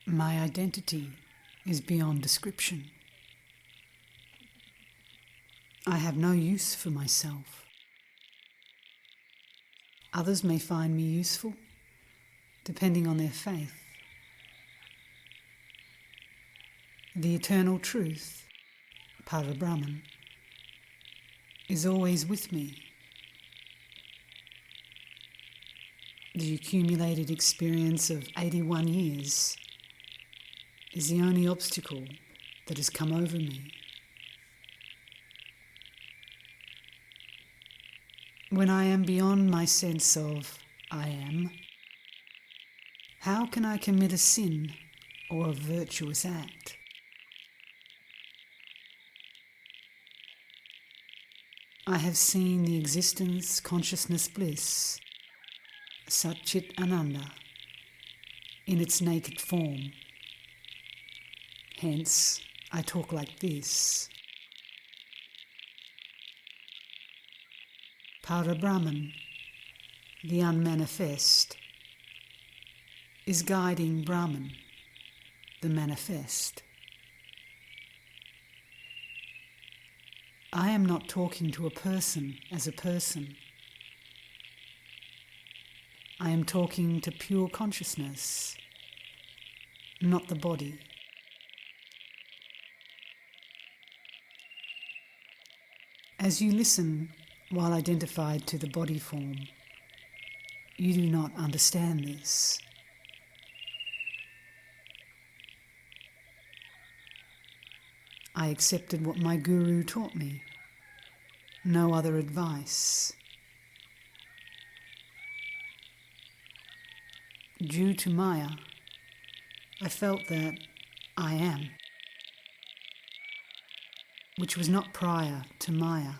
My identity is beyond description. I have no use for myself. Others may find me useful, depending on their faith. The eternal truth, Parabrahman, is always with me. The accumulated experience of 81 years is the only obstacle that has come over me. When I am beyond my sense of I am, how can I commit a sin or a virtuous act? I have seen the existence, consciousness, bliss, Sat Chit Ananda, in its naked form. Hence, I talk like this. Parabrahman, the unmanifest, is guiding Brahman, the manifest. I am not talking to a person as a person. I am talking to pure consciousness, not the body. As you listen while identified to the body form, you do not understand this. I accepted what my guru taught me, no other advice. Due to Maya, I felt that I am, which was not prior to Maya.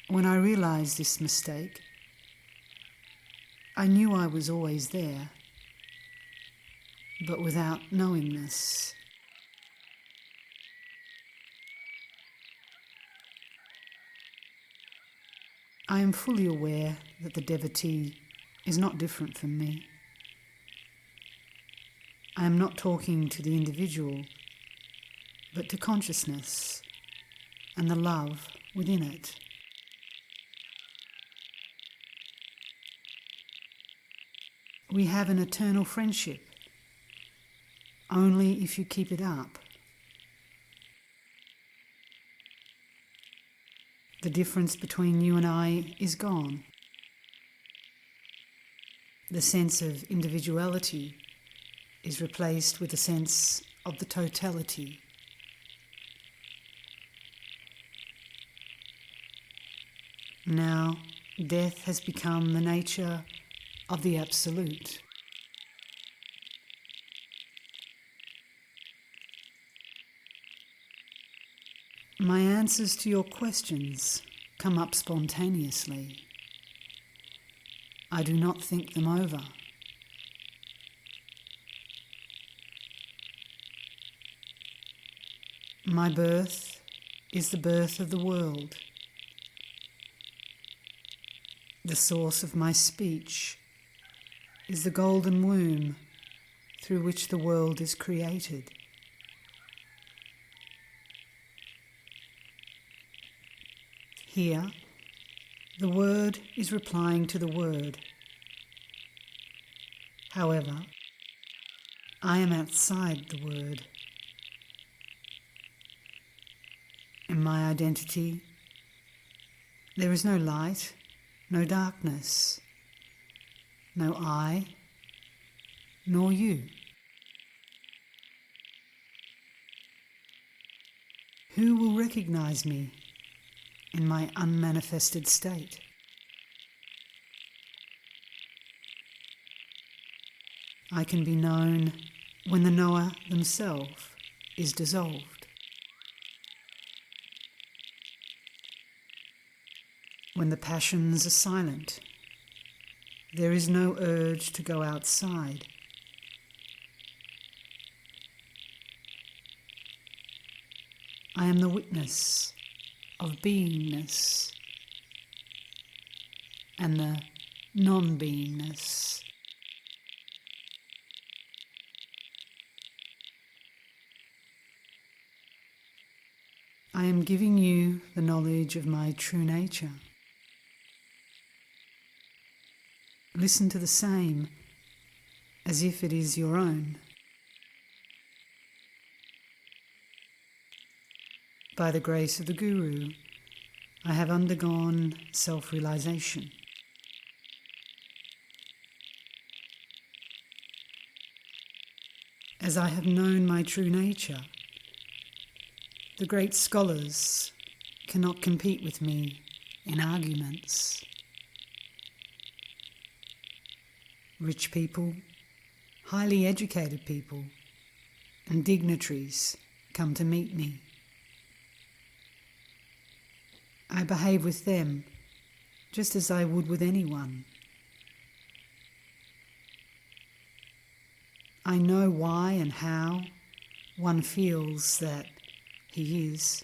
When I realized this mistake, I knew I was always there, but without knowingness. I am fully aware that the devotee is not different from me. I am not talking to the individual, but to consciousness and the love within it. We have an eternal friendship, only if you keep it up. The difference between you and I is gone. The sense of individuality is replaced with a sense of the totality. Now, death has become the nature of the Absolute. My answers to your questions come up spontaneously. I do not think them over. My birth is the birth of the world. The source of my speech is the golden womb through which the world is created. Here, the word is replying to the word. However, I am outside the word. In my identity, there is no light, no darkness, no I, nor you. Who will recognize me in my unmanifested state? I can be known when the knower themselves is dissolved. When the passions are silent, there is no urge to go outside. I am the witness of beingness and the non-beingness. I am giving you the knowledge of my true nature. Listen to the same as if it is your own. By the grace of the Guru, I have undergone self-realization. As I have known my true nature, the great scholars cannot compete with me in arguments. Rich people, highly educated people, and dignitaries come to meet me. I behave with them just as I would with anyone. I know why and how one feels that he is.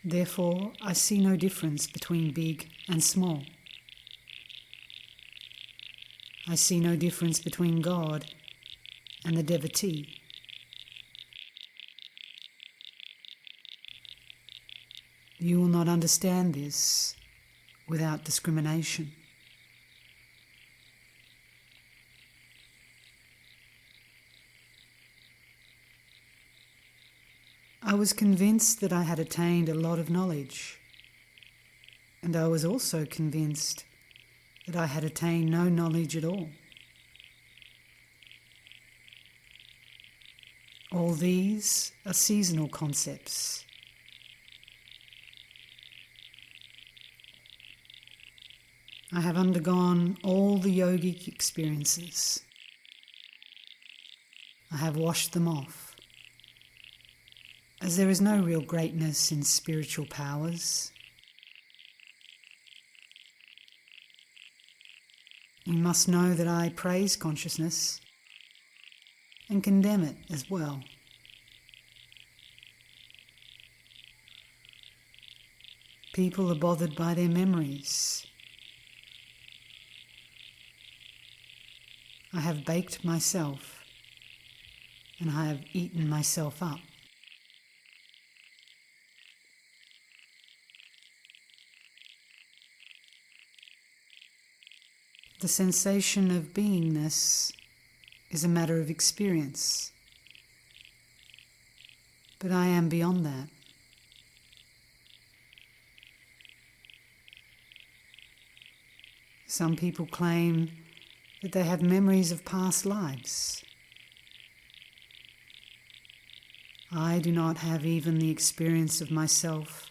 Therefore, I see no difference between big and small. I see no difference between God and the devotee. You will not understand this without discrimination. I was convinced that I had attained a lot of knowledge, and I was also convinced that I had attained no knowledge at all. All these are seasonal concepts. I have undergone all the yogic experiences. I have washed them off, as there is no real greatness in spiritual powers. You must know that I praise consciousness and condemn it as well. People are bothered by their memories. I have baked myself and I have eaten myself up. The sensation of beingness is a matter of experience, but I am beyond that. Some people claim that they have memories of past lives. I do not have even the experience of myself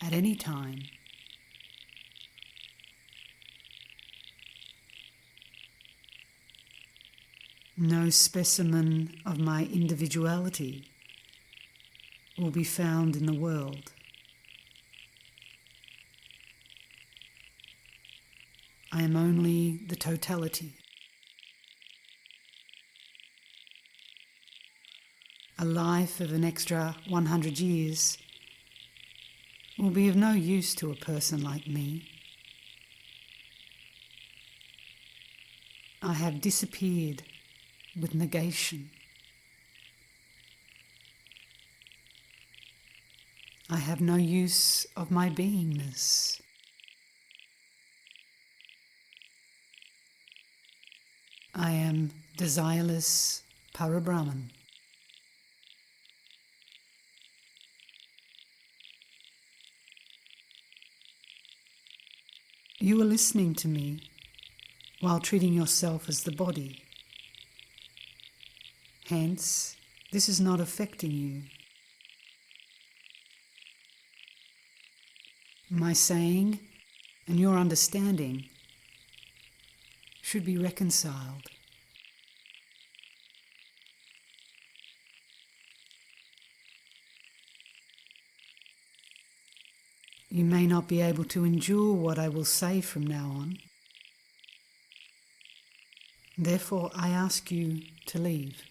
at any time. No specimen of my individuality will be found in the world. I am only the totality. A life of an extra 100 years will be of no use to a person like me. I have disappeared with negation. I have no use of my beingness. I am desireless Parabrahman. You are listening to me while treating yourself as the body. Hence, this is not affecting you. My saying and your understanding should be reconciled. You may not be able to endure what I will say from now on. Therefore, I ask you to leave.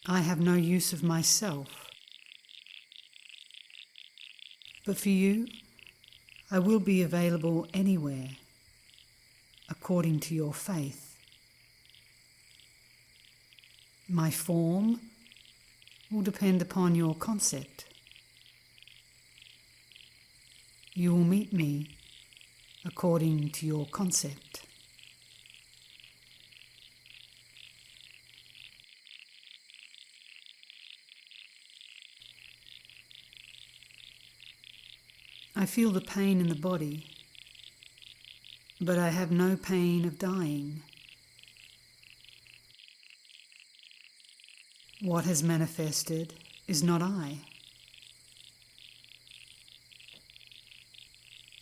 I have no use of myself. But for you, I will be available anywhere, according to your faith. My form will depend upon your concept. You will meet me according to your concept. I feel the pain in the body, but I have no pain of dying. What has manifested is not I.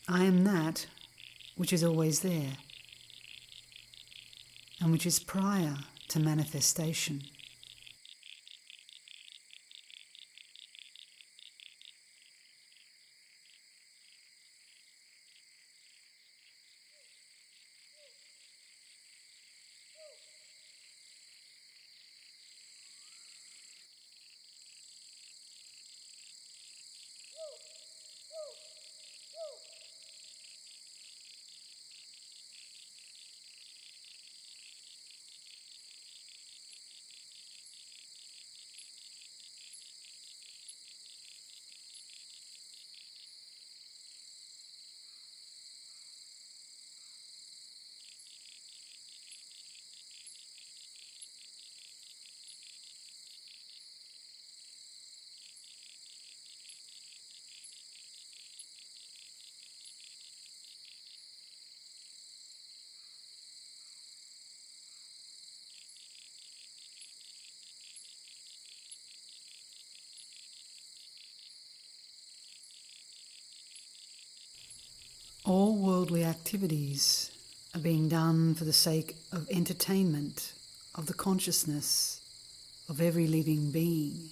I am that which is always there, and which is prior to manifestation. All worldly activities are being done for the sake of entertainment of the consciousness of every living being.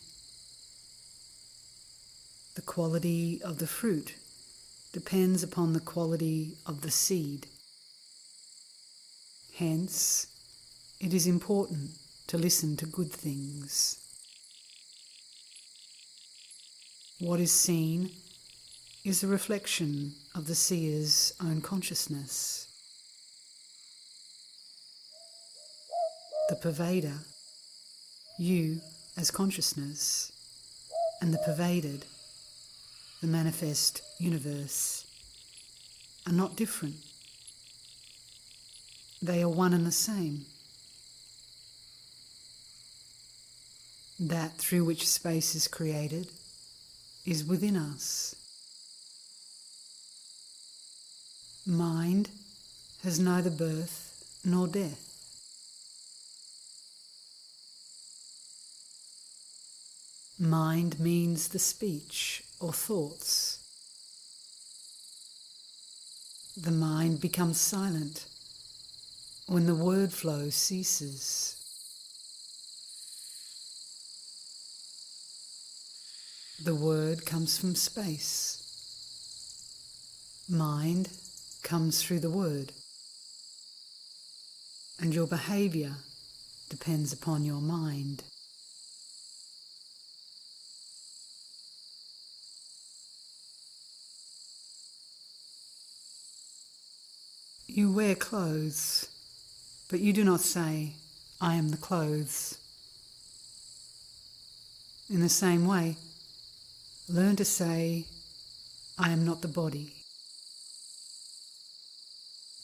The quality of the fruit depends upon the quality of the seed. Hence, it is important to listen to good things. What is seen is a reflection of the seer's own consciousness. The pervader, you as consciousness, and the pervaded, the manifest universe, are not different. They are one and the same. That through which space is created is within us. Mind has neither birth nor death. Mind means the speech or thoughts. The mind becomes silent when the word flow ceases. The word comes from space. Mind comes through the word. And your behaviour depends upon your mind. You wear clothes, but you do not say, "I am the clothes." In the same way, learn to say, "I am not the body."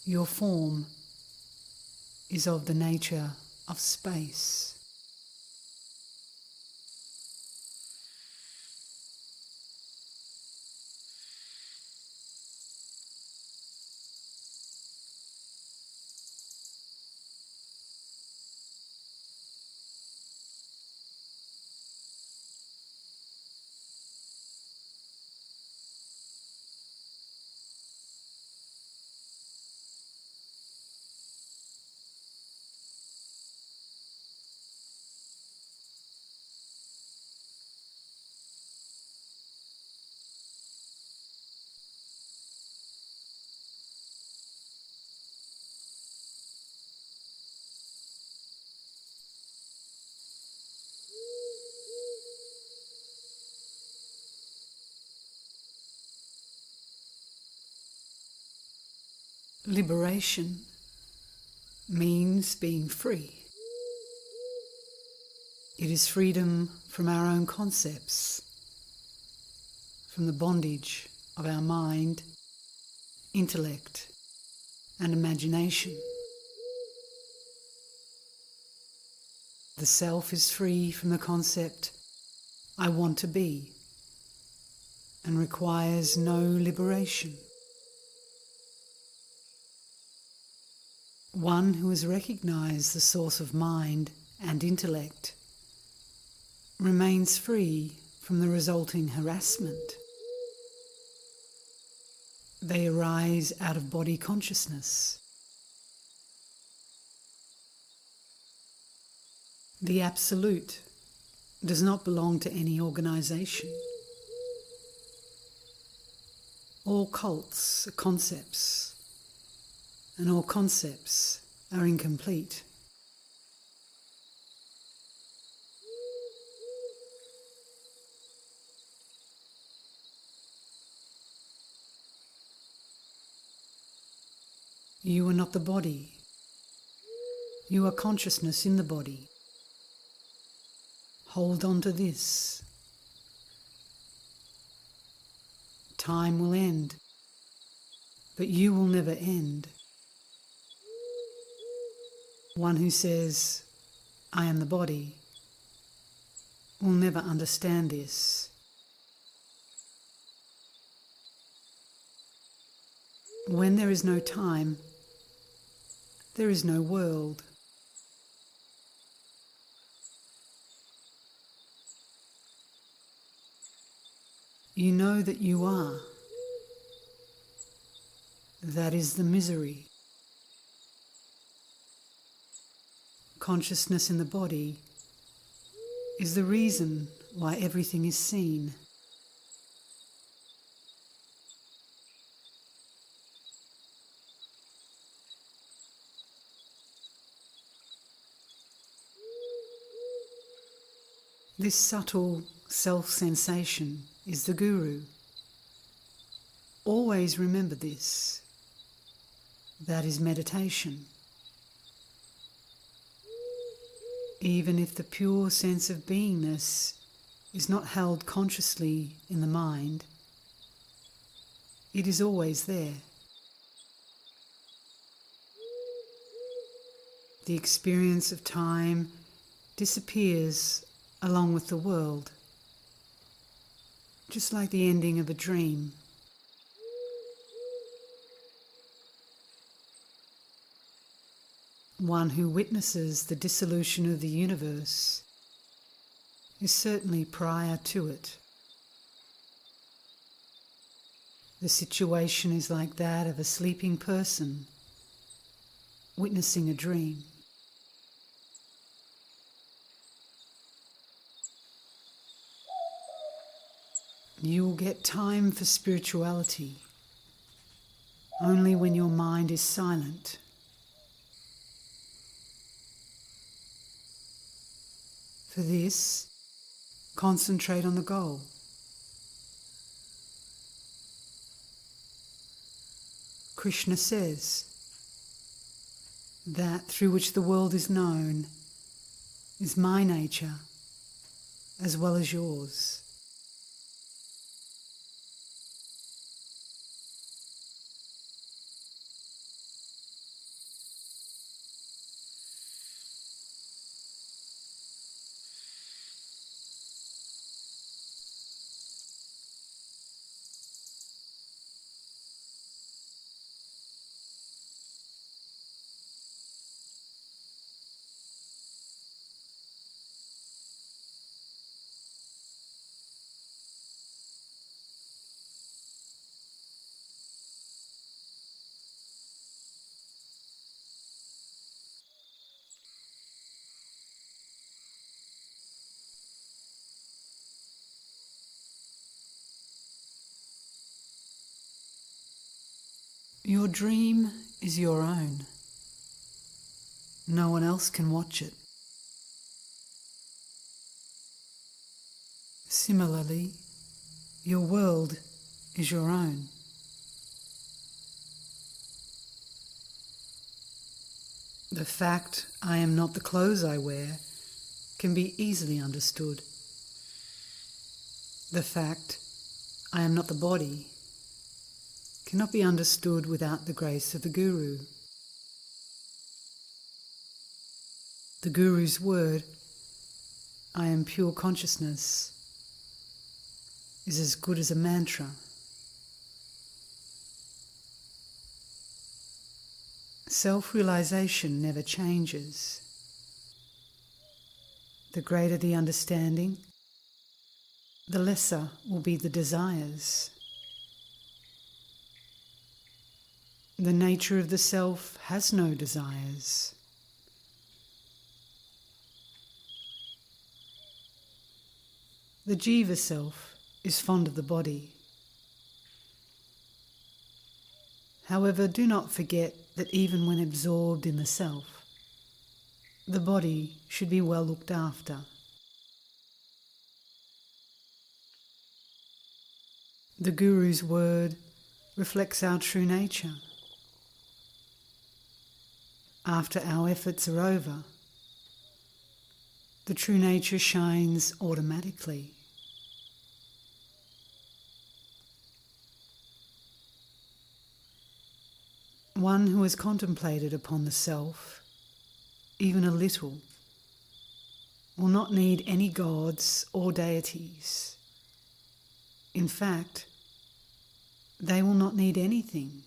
Your form is of the nature of space. Liberation means being free. It is freedom from our own concepts, from the bondage of our mind, intellect, and imagination. The self is free from the concept, I want to be, and requires no liberation. One who has recognized the source of mind and intellect remains free from the resulting harassment. They arise out of body consciousness. The Absolute does not belong to any organization. All cults are concepts, and all concepts are incomplete. You are not the body. You are consciousness in the body. Hold on to this. Time will end, but you will never end. One who says, I am the body, will never understand this. When there is no time, there is no world. You know that you are. That is the misery. Consciousness in the body is the reason why everything is seen. This subtle self-sensation is the Guru. Always remember this. That is meditation. Even if the pure sense of beingness is not held consciously in the mind, it is always there. The experience of time disappears along with the world, just like the ending of a dream. One who witnesses the dissolution of the universe is certainly prior to it. The situation is like that of a sleeping person witnessing a dream. You will get time for spirituality only when your mind is silent. For this, concentrate on the goal. Krishna says, that through which the world is known is my nature as well as yours. Your dream is your own. No one else can watch it. Similarly, your world is your own. The fact I am not the clothes I wear can be easily understood. The fact I am not the body cannot be understood without the grace of the Guru. The Guru's word, I am pure consciousness, is as good as a mantra. Self-realization never changes. The greater the understanding, the lesser will be the desires. The nature of the self has no desires. The jiva self is fond of the body. However, do not forget that even when absorbed in the self, the body should be well looked after. The Guru's word reflects our true nature. After our efforts are over, the true nature shines automatically. One who has contemplated upon the self, even a little, will not need any gods or deities. In fact, they will not need anything.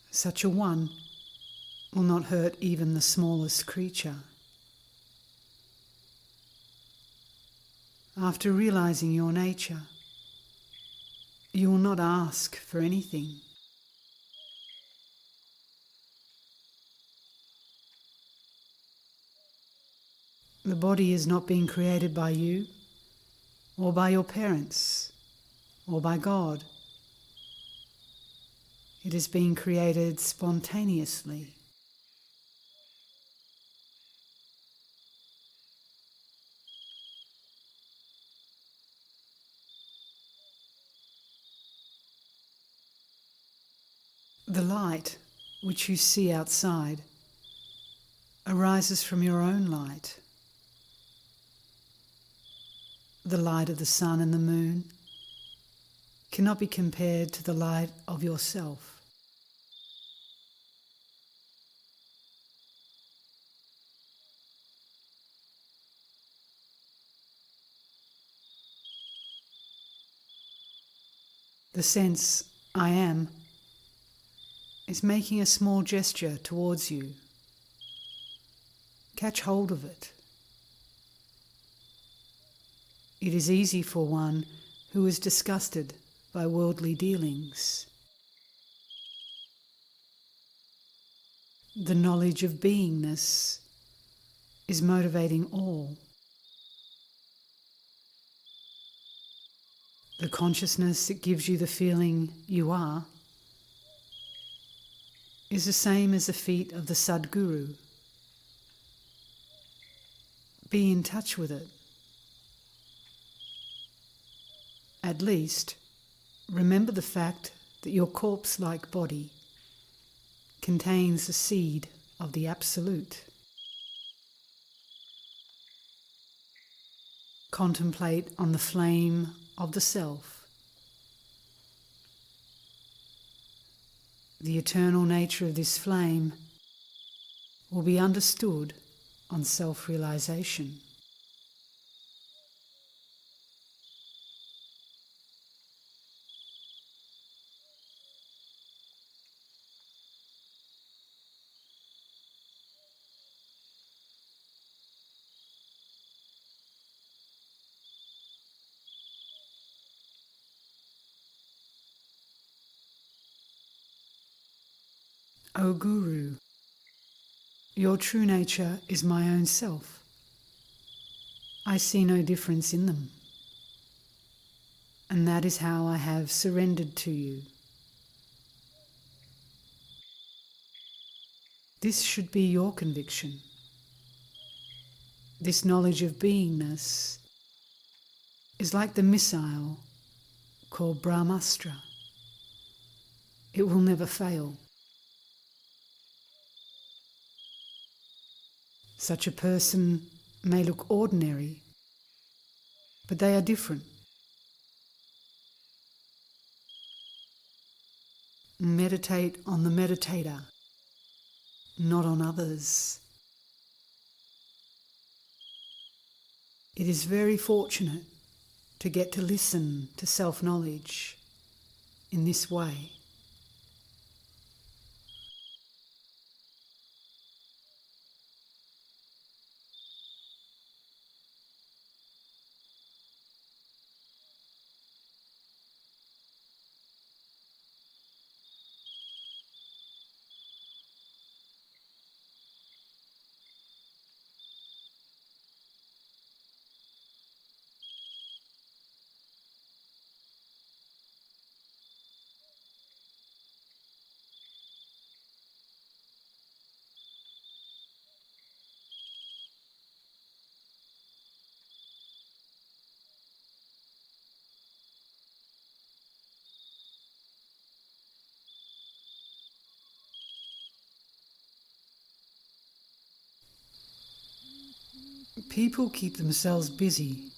Such a one will not hurt even the smallest creature. After realizing your nature, you will not ask for anything. The body is not being created by you, or by your parents, or by God. It is being created spontaneously. The light which you see outside arises from your own light. The light of the sun and the moon cannot be compared to the light of yourself. The sense, I am, is making a small gesture towards you. Catch hold of it. It is easy for one who is disgusted by worldly dealings. The knowledge of beingness is motivating all. The consciousness that gives you the feeling you are is the same as the feet of the Sadguru. Be in touch with it. At least, remember the fact that your corpse-like body contains the seed of the Absolute. Contemplate on the flame of the self. The eternal nature of this flame will be understood on self-realization. O Guru, your true nature is my own self. I see no difference in them. And that is how I have surrendered to you. This should be your conviction. This knowledge of beingness is like the missile called Brahmastra. It will never fail. Such a person may look ordinary, but they are different. Meditate on the meditator, not on others. It is very fortunate to get to listen to self-knowledge in this way. People keep themselves busy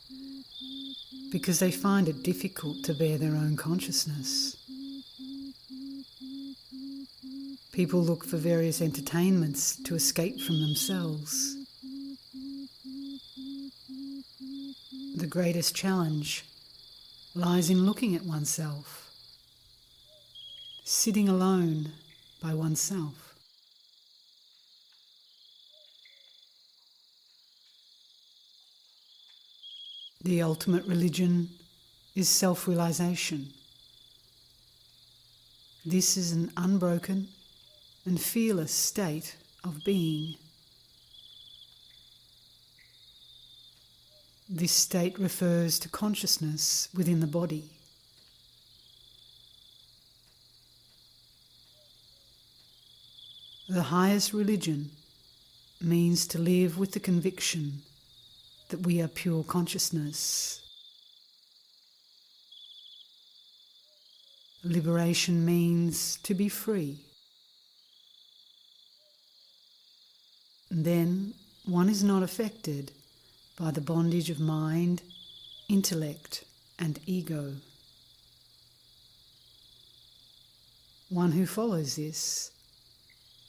because they find it difficult to bear their own consciousness. People look for various entertainments to escape from themselves. The greatest challenge lies in looking at oneself, sitting alone by oneself. The ultimate religion is self-realization. This is an unbroken and fearless state of being. This state refers to consciousness within the body. The highest religion means to live with the conviction that we are pure consciousness. Liberation means to be free. Then one is not affected by the bondage of mind, intellect, and ego. One who follows this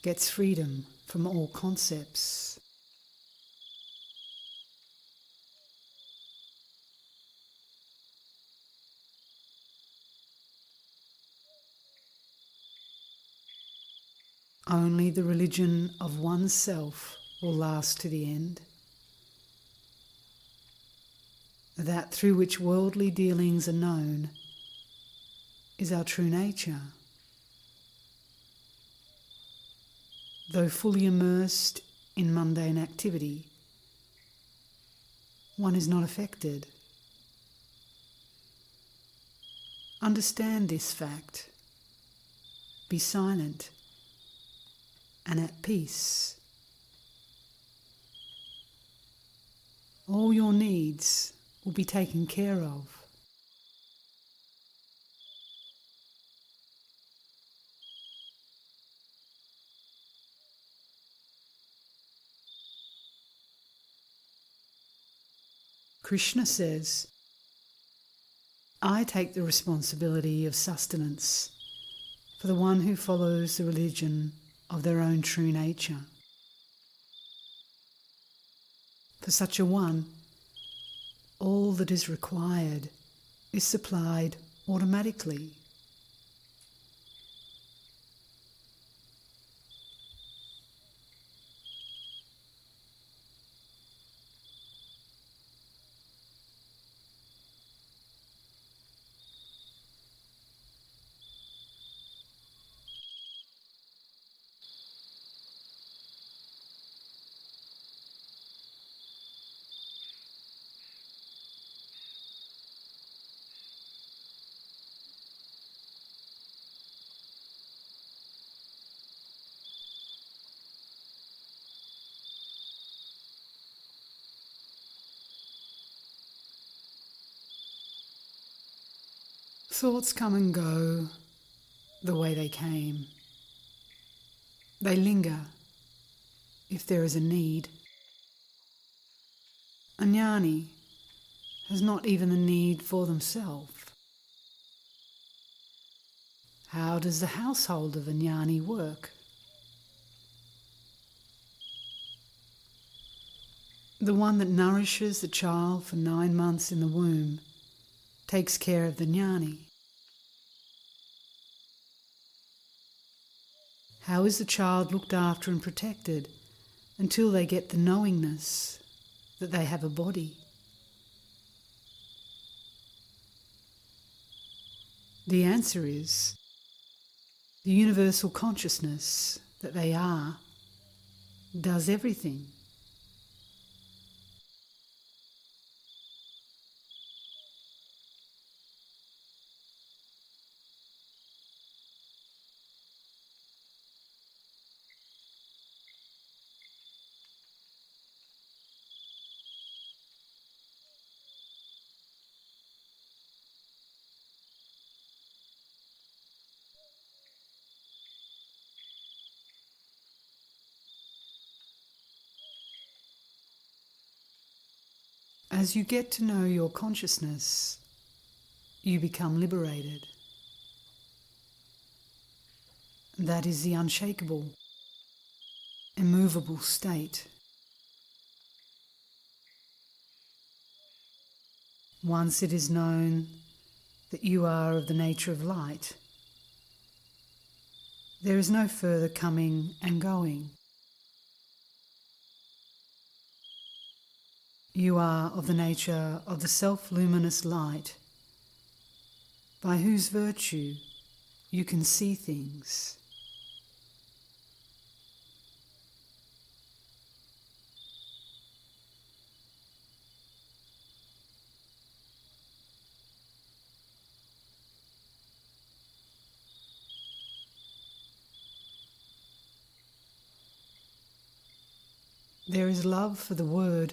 gets freedom from all concepts. Only the religion of oneself will last to the end. That through which worldly dealings are known is our true nature. Though fully immersed in mundane activity, one is not affected. Understand this fact. Be silent and at peace. All your needs will be taken care of. Krishna says, I take the responsibility of sustenance for the one who follows the religion of their own true nature. For such a one, all that is required is supplied automatically. Thoughts come and go the way they came. They linger if there is a need. A jnani has not even the need for themselves. How does the household of a jnani work? The one that nourishes the child for 9 months in the womb takes care of the jnani. How is the child looked after and protected until they get the knowingness that they have a body? The answer is the universal consciousness that they are does everything. As you get to know your consciousness, you become liberated. That is the unshakable, immovable state. Once it is known that you are of the nature of light, there is no further coming and going. You are of the nature of the self-luminous light, by whose virtue you can see things. There is love for the word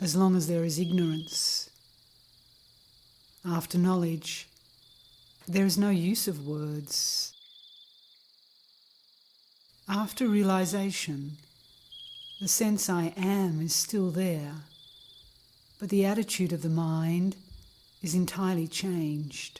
as long as there is ignorance. After knowledge, there is no use of words. After realization, the sense I am is still there, but the attitude of the mind is entirely changed.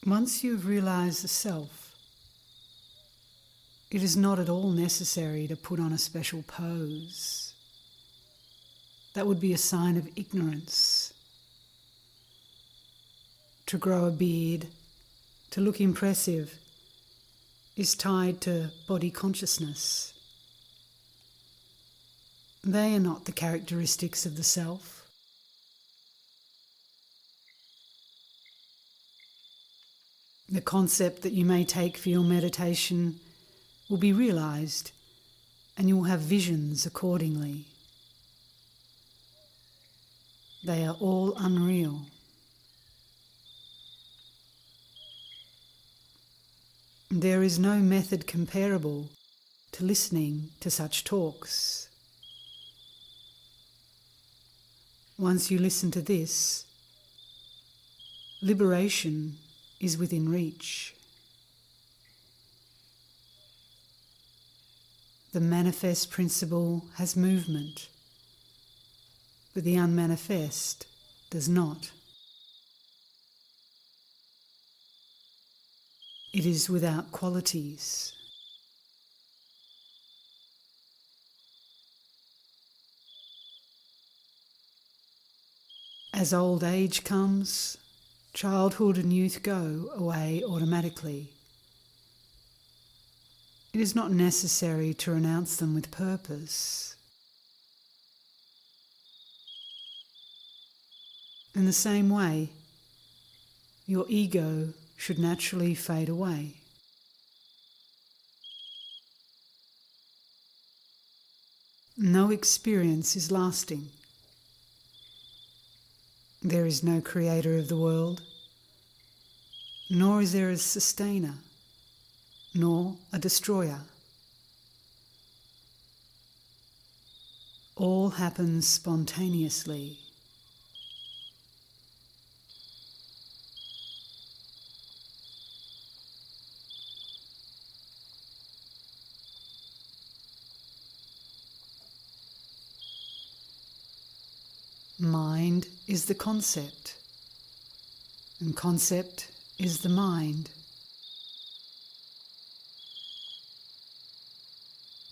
Once you have realized the self, it is not at all necessary to put on a special pose. That would be a sign of ignorance. To grow a beard, to look impressive, is tied to body consciousness. They are not the characteristics of the self. The concept that you may take for your meditation will be realized, and you will have visions accordingly. They are all unreal. There is no method comparable to listening to such talks. Once you listen to this, liberation is within reach. The manifest principle has movement, but the unmanifest does not. It is without qualities. As old age comes, childhood and youth go away automatically. It is not necessary to renounce them with purpose. In the same way, your ego should naturally fade away. no experience is lasting. There is no creator of the world, nor is there a sustainer, nor a destroyer. All happens spontaneously. Mind is the concept, and concept is the mind.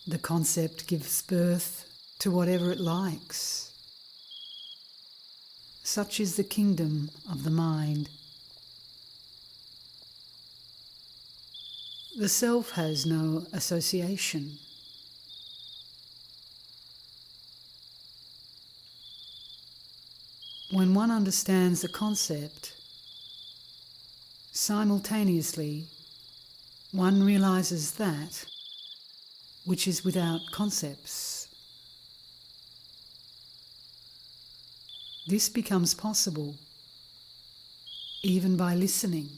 The concept gives birth to whatever it likes. Such is the kingdom of the mind. The self has no association. When one understands the concept, simultaneously one realizes that which is without concepts. This becomes possible even by listening.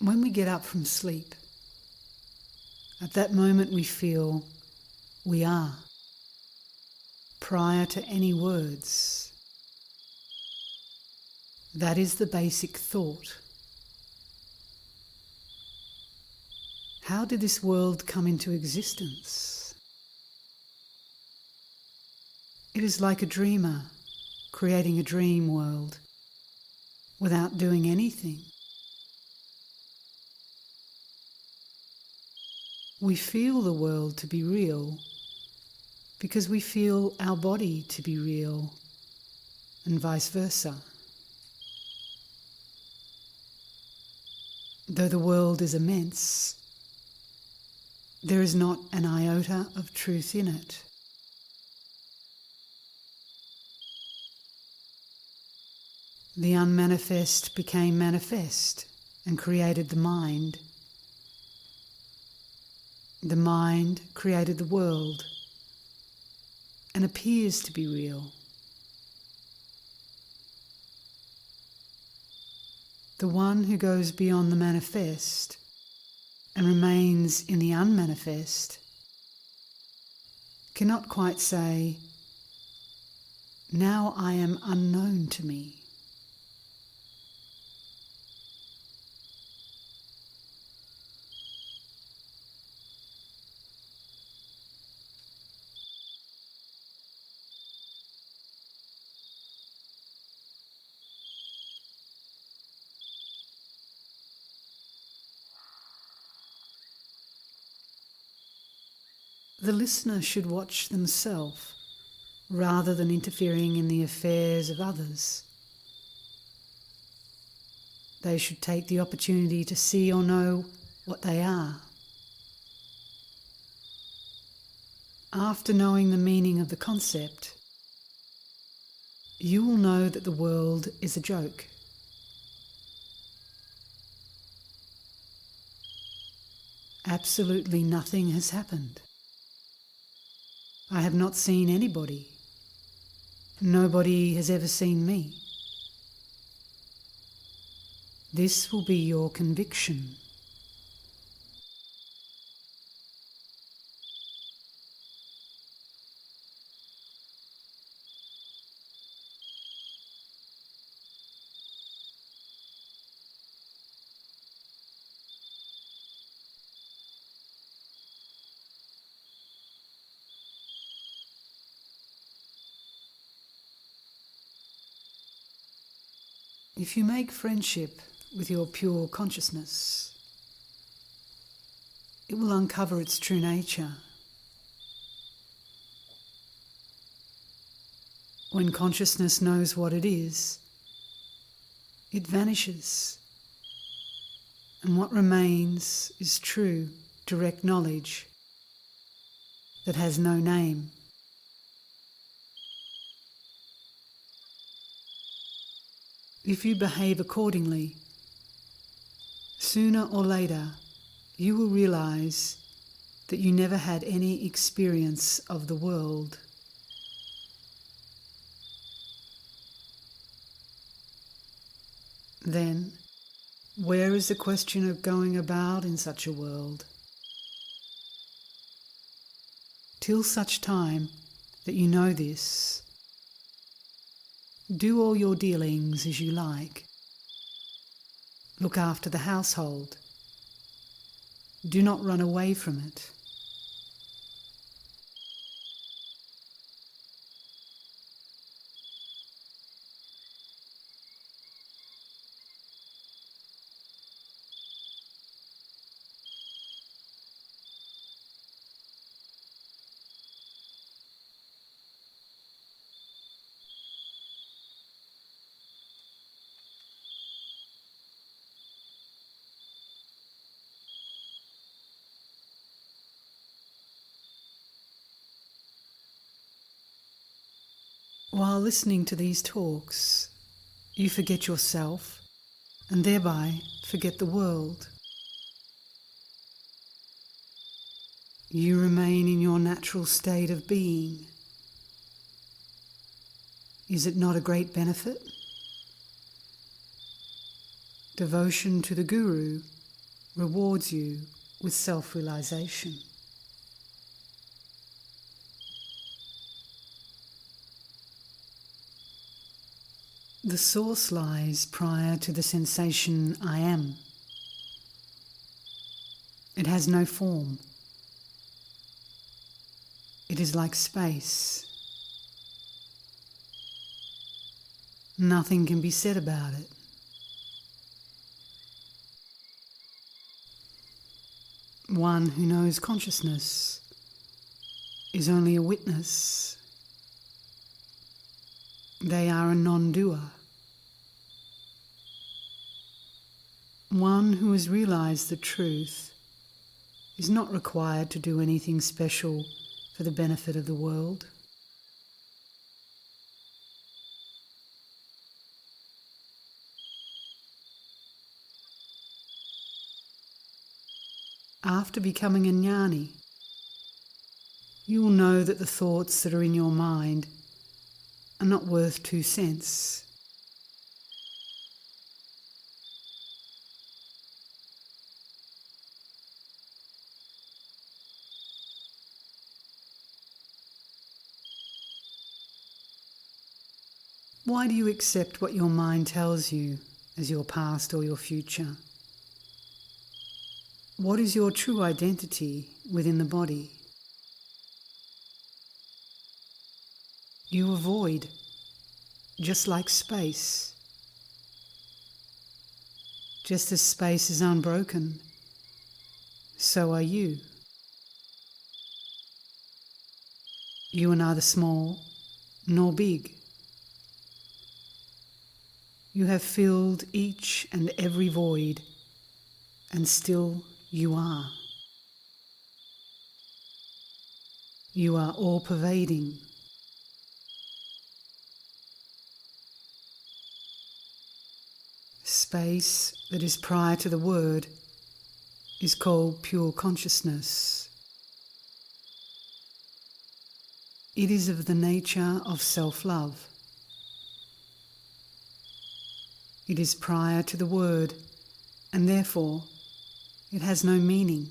When we get up from sleep, at that moment we feel we are, prior to any words. That is the basic thought. How did this world come into existence? It is like a dreamer creating a dream world without doing anything. We feel the world to be real because we feel our body to be real, and vice versa. Though the world is immense, there is not an iota of truth in it. The unmanifest became manifest and created the mind. The mind created the world and appears to be real. The one who goes beyond the manifest and remains in the unmanifest cannot quite say, "Now I am unknown to me." The listener should watch themselves rather than interfering in the affairs of others. They should take the opportunity to see or know what they are. After knowing the meaning of the concept, you will know that the world is a joke. Absolutely nothing has happened. I have not seen anybody. Nobody has ever seen me. This will be your conviction. If you make friendship with your pure consciousness, it will uncover its true nature. When consciousness knows what it is, it vanishes, and what remains is true, direct knowledge that has no name. If you behave accordingly, sooner or later you will realize that you never had any experience of the world. Then, where is the question of going about in such a world? Till such time that you know this, do all your dealings as you like. Look after the household. Do not run away from it. While listening to these talks, you forget yourself and thereby forget the world. You remain in your natural state of being. Is it not a great benefit? Devotion to the Guru rewards you with self-realization. The source lies prior to the sensation I am. It has no form. It is like space. Nothing can be said about it. One who knows consciousness is only a witness. They are a non-doer. One who has realized the truth is not required to do anything special for the benefit of the world. After becoming a jnani, you will know that the thoughts that are in your mind are not worth 2 cents. Why do you accept what your mind tells you as your past or your future? What is your true identity within the body? You avoid, just like space. Just as space is unbroken, so are you. You are neither small nor big. You have filled each and every void, and still you are. You are all-pervading. Space that is prior to the word is called pure consciousness. It is of the nature of self-love. It is prior to the word, and therefore it has no meaning.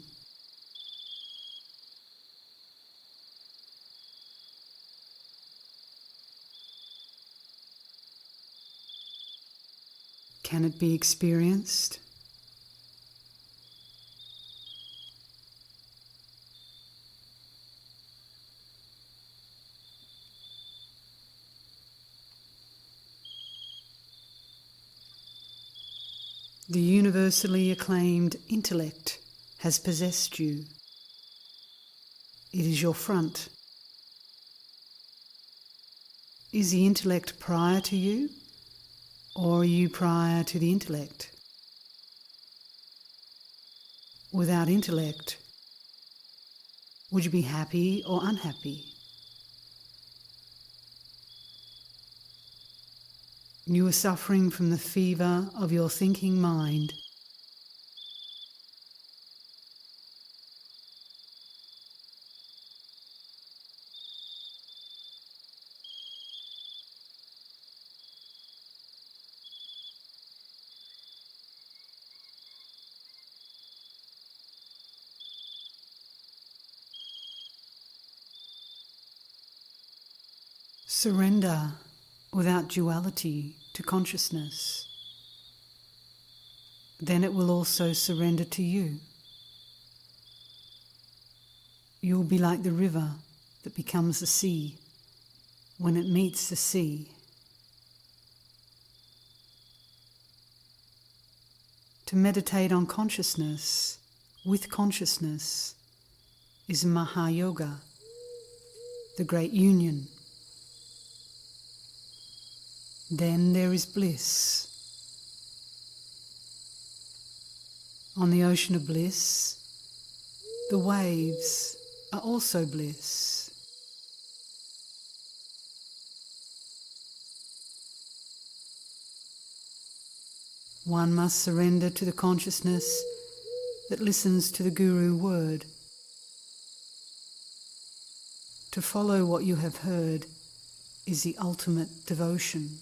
Can it be experienced? The universally acclaimed intellect has possessed you. It is your front. Is the intellect prior to you, or are you prior to the intellect? Without intellect, would you be happy or unhappy? You are suffering from the fever of your thinking mind. Surrender without duality to consciousness. Then it will also surrender to you. You will be like the river that becomes the sea when it meets the sea. To meditate on consciousness with consciousness is Mahayoga, the great union. Then there is bliss. On the ocean of bliss, the waves are also bliss. One must surrender to the consciousness that listens to the Guru word. To follow what you have heard is the ultimate devotion.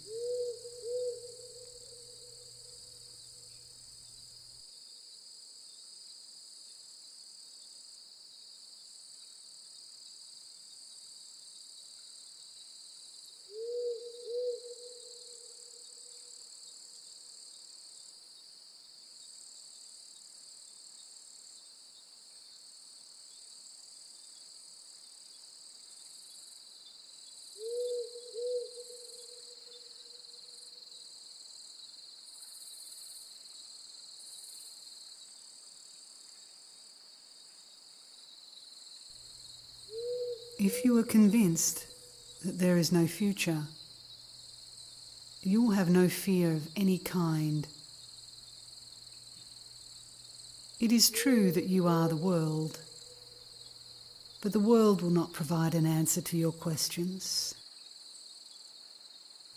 If you are convinced that there is no future, you will have no fear of any kind. It is true that you are the world, but the world will not provide an answer to your questions.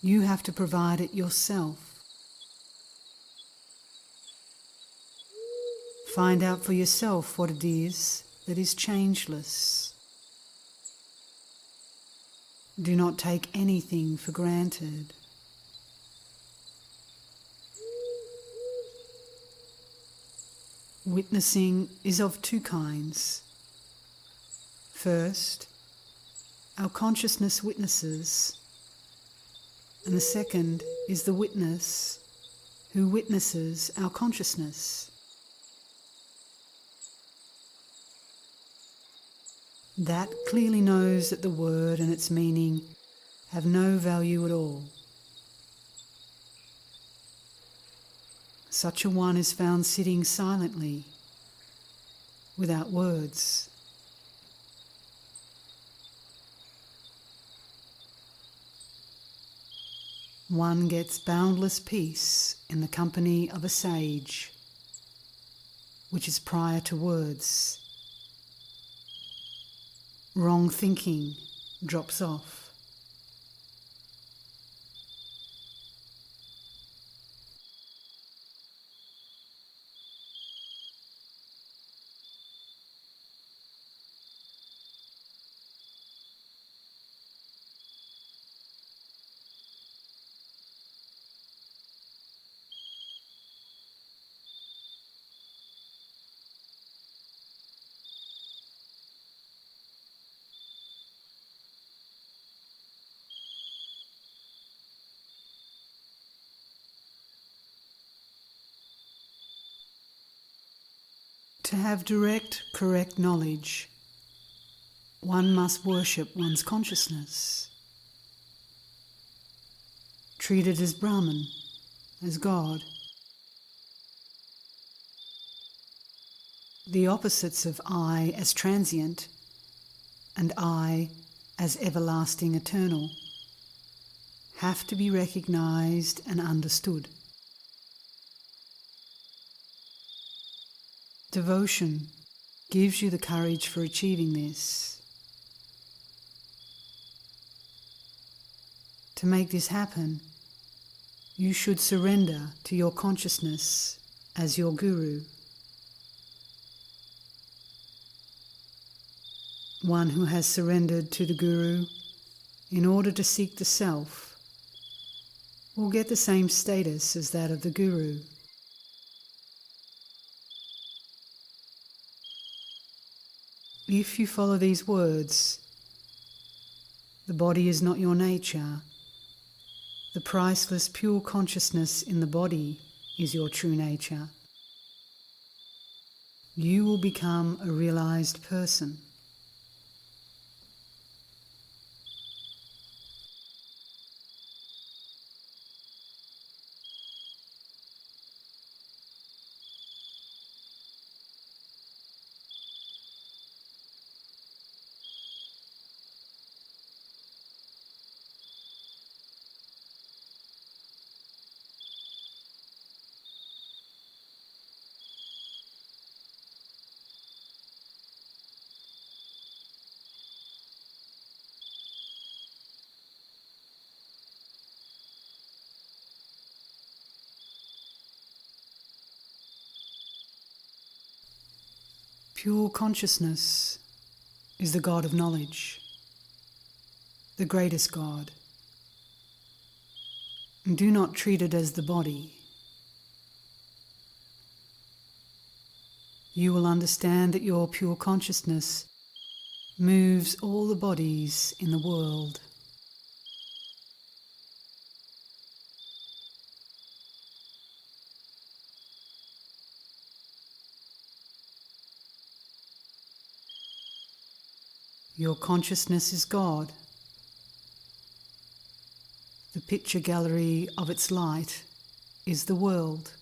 You have to provide it yourself. Find out for yourself what it is that is changeless. Do not take anything for granted. Witnessing is of two kinds. First, our consciousness witnesses, and the second is the witness who witnesses our consciousness. That clearly knows that the word and its meaning have no value at all. Such a one is found sitting silently, without words. One gets boundless peace in the company of a sage, which is prior to words. Wrong thinking drops off. To have direct, correct knowledge, one must worship one's consciousness. Treat it as Brahman, as God. The opposites of I as transient and I as everlasting eternal have to be recognized and understood. Devotion gives you the courage for achieving this. To make this happen, you should surrender to your consciousness as your guru. One who has surrendered to the guru in order to seek the self will get the same status as that of the guru. If you follow these words, the body is not your nature. The priceless pure consciousness in the body is your true nature. You will become a realized person. Pure consciousness is the God of knowledge, the greatest God. And do not treat it as the body. You will understand that your pure consciousness moves all the bodies in the world. Your consciousness is God. The picture gallery of its light is the world.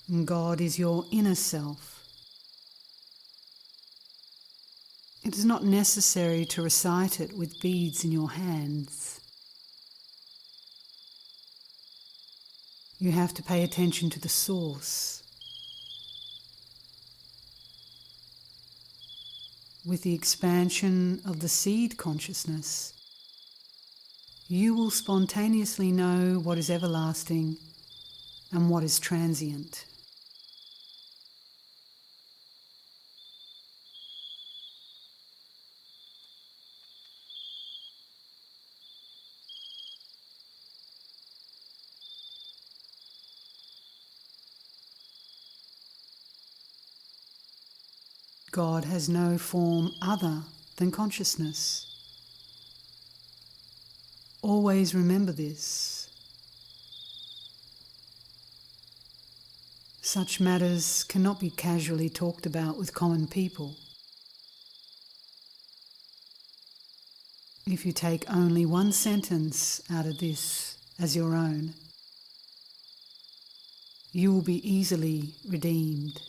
And God is your inner self. It is not necessary to recite it with beads in your hands. You have to pay attention to the source. With the expansion of the seed consciousness, you will spontaneously know what is everlasting and what is transient. God has no form other than consciousness. Always remember this. Such matters cannot be casually talked about with common people. If you take only one sentence out of this as your own, you will be easily redeemed.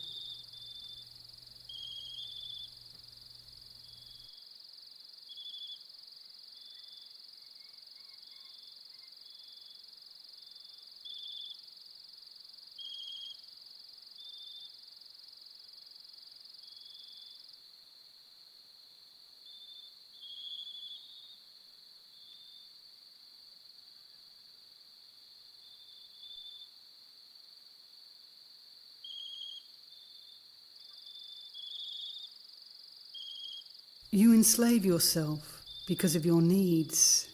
You enslave yourself because of your needs.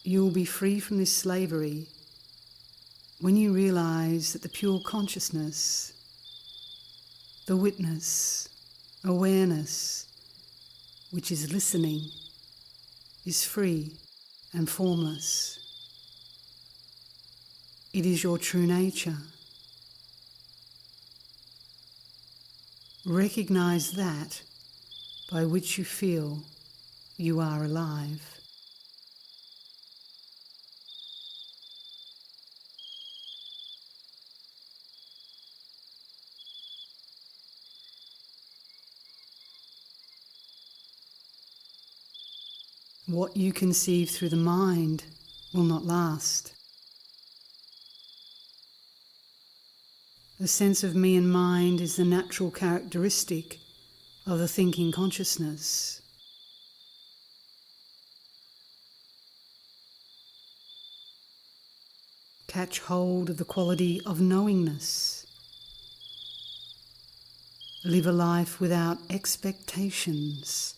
You will be free from this slavery when you realize that the pure consciousness, the witness, awareness, which is listening, is free and formless. It is your true nature. Recognize that by which you feel you are alive. What you conceive through the mind will not last. The sense of me and mind is the natural characteristic of the thinking consciousness. Catch hold of the quality of knowingness. Live a life without expectations.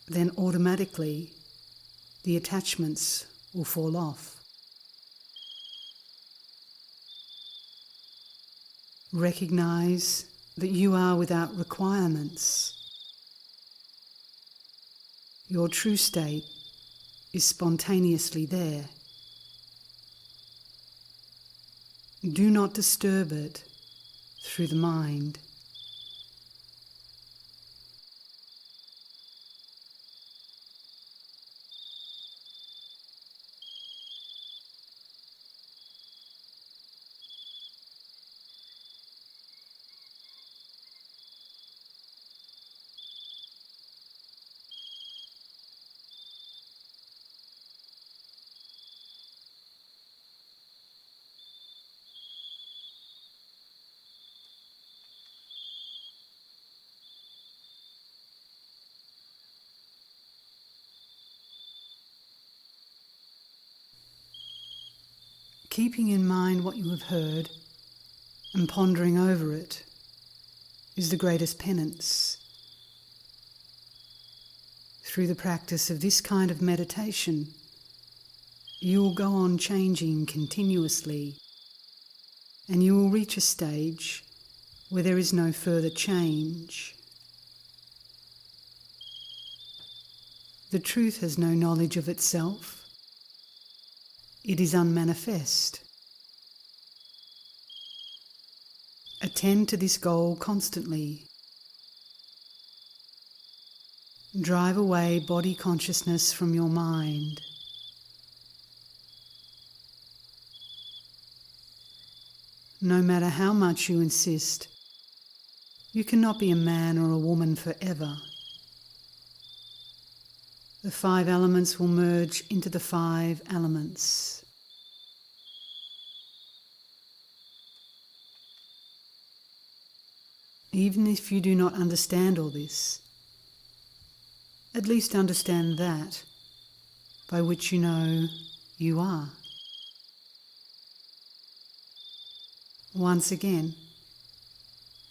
Then automatically the attachments will fall off. Recognize that you are without requirements. Your true state is spontaneously there. Do not disturb it through the mind. Keeping in mind what you have heard and pondering over it is the greatest penance. Through the practice of this kind of meditation, you will go on changing continuously, and you will reach a stage where there is no further change. The truth has no knowledge of itself. It is unmanifest. Attend to this goal constantly. Drive away body consciousness from your mind. No matter how much you insist, you cannot be a man or a woman forever. The 5 elements will merge into the 5 elements. Even if you do not understand all this, at least understand that by which you know you are. Once again,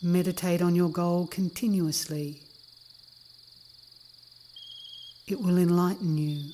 meditate on your goal continuously. It will enlighten you.